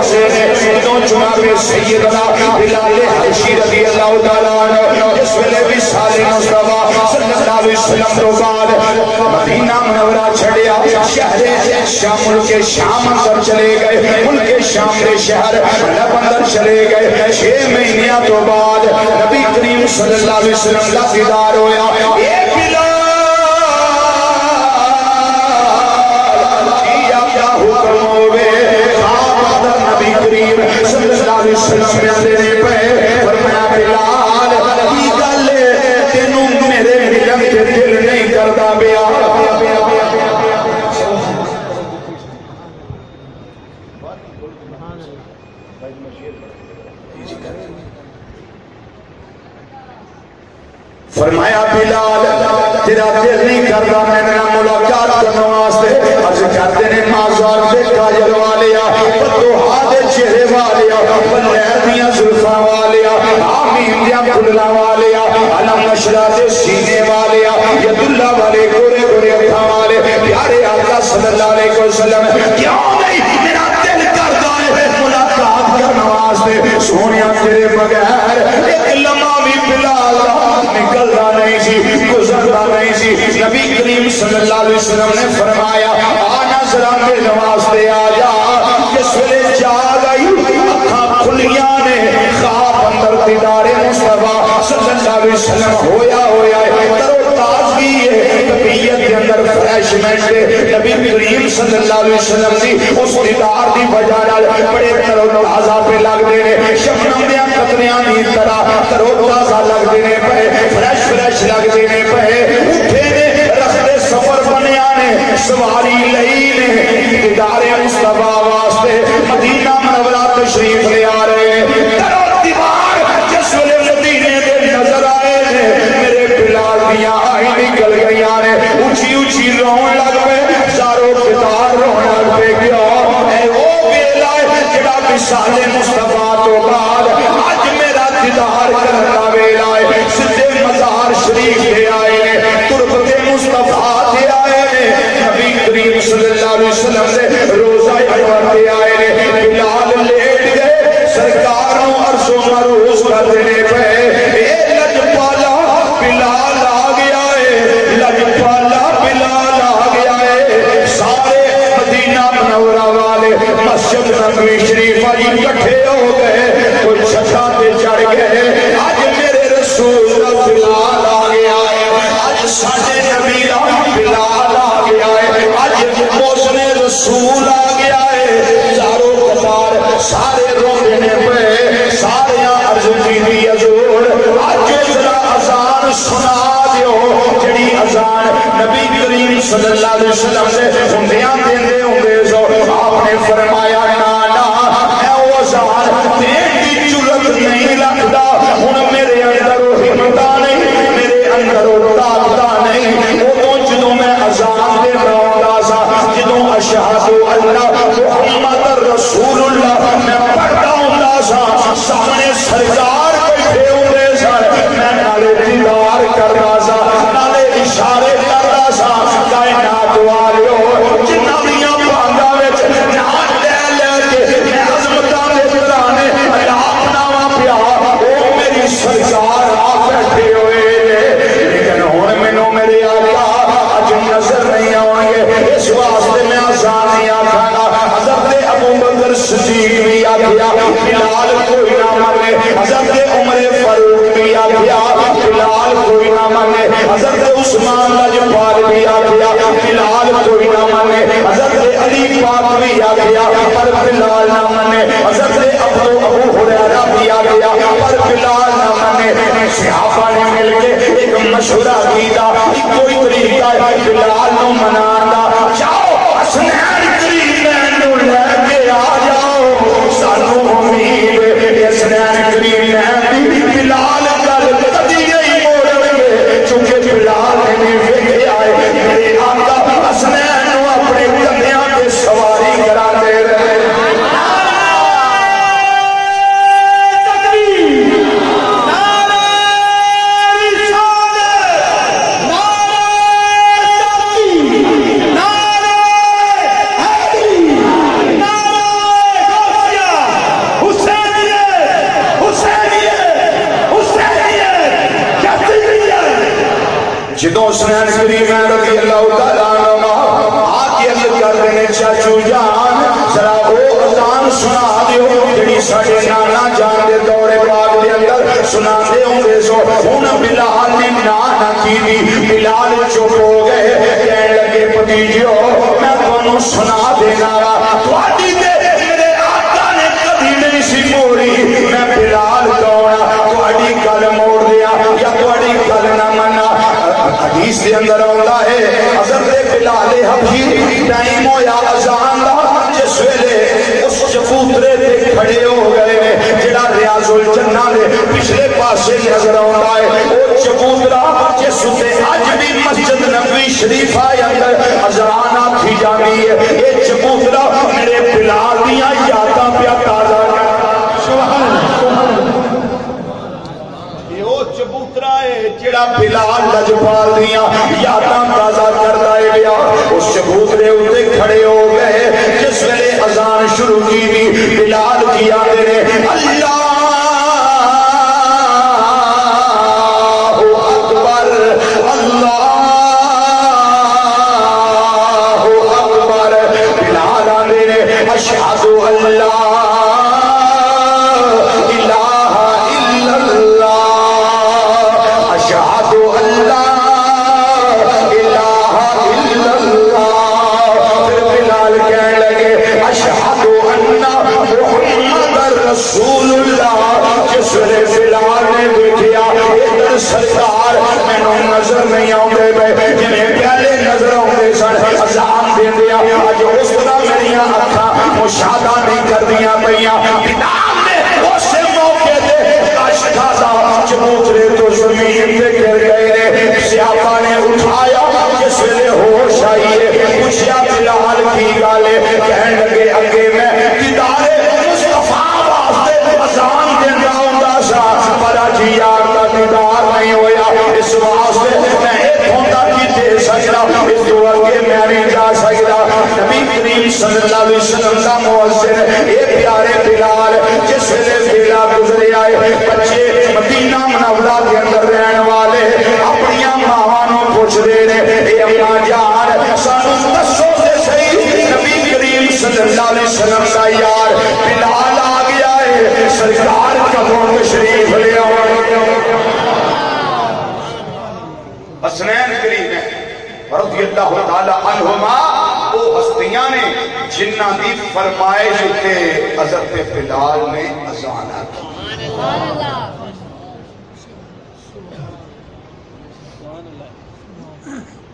حسین دو جناب سیدنا بلال حبشی رضی اللہ تعالیٰ عنہ جس ویلے بھی سال مصطفیٰ صلی اللہ علیہ وسلم تو بعد مدینہ منورہ چھڑیا شہر شام ملک شام اندر چلے گئے ملک شام دے شہر حلب اندر چلے گئے 6 مہینیاں تو بعد نبی کریم صلی اللہ علیہ وسلم کا دیدار ہویا اے بلال کیا حکم ہوئے خواب اندر نبی کریم صلی اللہ علیہ وسلم میں دینے پہ فرمایا بلال کی گل تینوں میرے ملن کے دل نہیں کرتا بیا فرمایا بلال تیرا دل نہیں کرتا میں ملاقات کرنے واسطے عرض کرتے نے مازار دے کاجل والیا پتوہا دے چہرے والیا بلیر دیاں زلفاں والیا آمین دیاں کھلنا والیا علم نشرہ دے سینے والیا ید اللہ والے گورے گورے اکھا والے پیارے آقا صلی اللہ علیہ وسلم کیوں نہیں میرا دل کرتا ہے ملاقات کرنے واسطے سونیا تیرے بغیر ایک لمحہ بھی بلال نکلنا نہیں سی گزرنا نہیں سی نبی کریم صلی اللہ علیہ وسلم نے فرمایا آنا ذرا میرے واسطے آ جا جس ویلے جاگ آئی اکھاں کھلیاں نے خواب اندر دیدار مصطفیٰ صلی اللہ علیہ وسلم ہویا ہے تر و تازگی ہے طبیعت کے اندر فریشمنٹ ہے نبی کریم صلی اللہ علیہ وسلم دی اس دیدار دی وجہ نال بڑے تر و تازہ پہ لگ دینے شبنم دیاں قطریاں دی طرح تر و تازہ لگ دینے پہ فریش لگ دینے پہ اٹھے نے رخت سفر بنیا نے سواری لئی نے دیدار مصطفیٰ واسطے مدینہ منورہ تشریف لے آ رہے درو دیوار جس ویلے مدینے دے نظر آئے نے میرے بلال دیاں آئی نکل گئیاں نے اونچی اونچی رون لگ پہ ساروں کتار رون لگ پہ گیا اے وہ ویلا جڑا وصال مصطفیٰ تو بعد آج میرا دیدار کرنا ویلا ہے سدھے مزار شریف دے آئے نے تربت مصطفیٰ دے آئے نے نبی کریم صلی اللہ علیہ وسلم نے روزہ انور دے آئے نے بلال لیٹ گئے سرکاروں عرض و مروز کر دینے پہ اے لجپالا بلال آ گیا ہے لجپالا بلال آ گیا ہے سارے مدینہ منورہ والے مسجد نبوی شریف آئی کٹھے ہو گئے کوئی چھتا پہ چڑھ گئے آج میرے رسول کا بلال آ گیا ہے آج ساڑھے نبی بلال آ گیا ہے آج موسم رسول آ گیا ہے چاروں قطار سارے رونے پہ سارے عرض جیدی حضور آج ذرا اذان سنا دیو جڑی اذان نبی کریم صلی اللہ علیہ وسلم سے ہندیاں دیندے ہوندے سو آپ نے فرمایا نانا اے وہ اذان دین کی جرت نہیں لگتا ہن میرے اندر ہمتا نہیں میرے اندر طاقت نہیں وہ جدوں میں اذان دے رہا سا جدوں اشہد اللہ محمد رسول اللہ میں پڑھتا ہوں سا سامنے سرکار بیٹھے ہوندے سن میں نالے دیدار کردا سا نالے اشارے کردا سا کائنات والیو جنہاں بانگاں وچ نام لے کے میں عظمتاں دے ترانے اللہ بناواں پیا او میری سرکار آ بیٹھے ہوئے لیکن ہن مینوں میرے آقا اج نظر نہیں آؤں گے اس واسطے میں آسان نہیں آکھاں گا حضرت ابو بکر صدیق بھی آکھیا بلال کوئی نہ مانے حضرت عمر فاروق بھی آکھیا بلال کوئی نہ مانے حضرت عثمان لاجپال بھی آکھیا بلال کوئی نہ مانے حضرت علی پاک بھی آکھیا پر بلال نہ مانے حضرت ابو ہریرہ بھی آکھیا پر بلال نہ مانے صحابہ نے مل کے ایک مشورہ کیتا کوئی طریقہ ہے بلال نو منان دا جاؤ حسنین کریم نو لے کے آ جاؤ سانو امید حسنین کریم بلال گل کدی نہیں موڑن گے چونکہ بلال نے ویکھیا ہے میرے آقا حسنین نو اپنے کندھیاں تے سواری کرا دے رہے نعرہ حسین کریم رضی اللہ تعالیٰ عنہ آگے اللہ کر رہے ہیں چاچو جان ذرا وہ اذان سنا دیو جڑی ساڑے نانا جان دے دور پاک دے اندر سنا دے ہوں گے سو ہون بلال نے نانا کی دی بلال چپ ہو گئے کہنے لگے پتیجیو میں تمہیں سنا دینا تھوڑی دے میرے آقا نے کبھی نہیں سی موڑی میں بلال دوڑا تھوڑی گل موڑ دیا یا تھوڑی گل نہ منا حدیث دے اندر آتا ہے حضرت بلال حبشی ٹائم ہویا اذان دا جس ویلے اس چبوترے دے کھڑے ہو گئے جڑا ریاض الجنہ دے پچھلے پاسے نظر آتا ہے وہ چبوترا جس تے اج بھی مسجد نبوی شریف اندر اذان آکھی جاتی ہے یہ چبوترا میرے بلال دیاں یاداں پیا تازہ چبوترا ہے جڑا بلال لجپال دیاں یاداں تازہ کرتا ہے بیا اس چبوترے اتے کھڑے ہو گئے جس ویلے اذان شروع کی دی بلال کی آتے نے اللہ اکبر اللہ اکبر بلال آتے نے اشہد اللہ رسول اللہ جس نے بلال نے دیکھیا ادھر سرکار میں نو نظر نہیں آؤں بے جنہیں پہلے نظر آؤں سن اذان دے دیا آج اس طرح میریاں اکھاں مشاہدہ نہیں کر دیا پئیاں بلال نے اس موقع دے اشتازہ چبوترے تو زمین پہ گر گئے سیابہ نے اٹھایا جس ویلے ہوش آئیے پوچھیا بلال کی گالے کہنے لگے اگے میں دیدارے اذان دینا ہوندا سا پر اج یار دا دیدار نہیں ہویا اس واسطے میں ایک ہوندا کی دے سکدا اس تو اگے میں نہیں جا سکدا نبی کریم صلی اللہ علیہ وسلم دا مؤذن اے پیارے بلال جس ویلے بیڑا گزرے آئے بچے مدینہ منورہ کے اندر رہن والے اپنی ماواں نوں پوچھ دے نے اے اماں جان سانوں دسو تے صحیح نبی کریم صلی اللہ علیہ وسلم دا یار بلال آ گیا ہے سرکار قبروں تشریف لے حسنین کریم رضی اللہ تعالی عنہما وہ ہستیاں نے جنہ دی فرمائش تے حضرت بلال نے اذان کی سبحان اللہ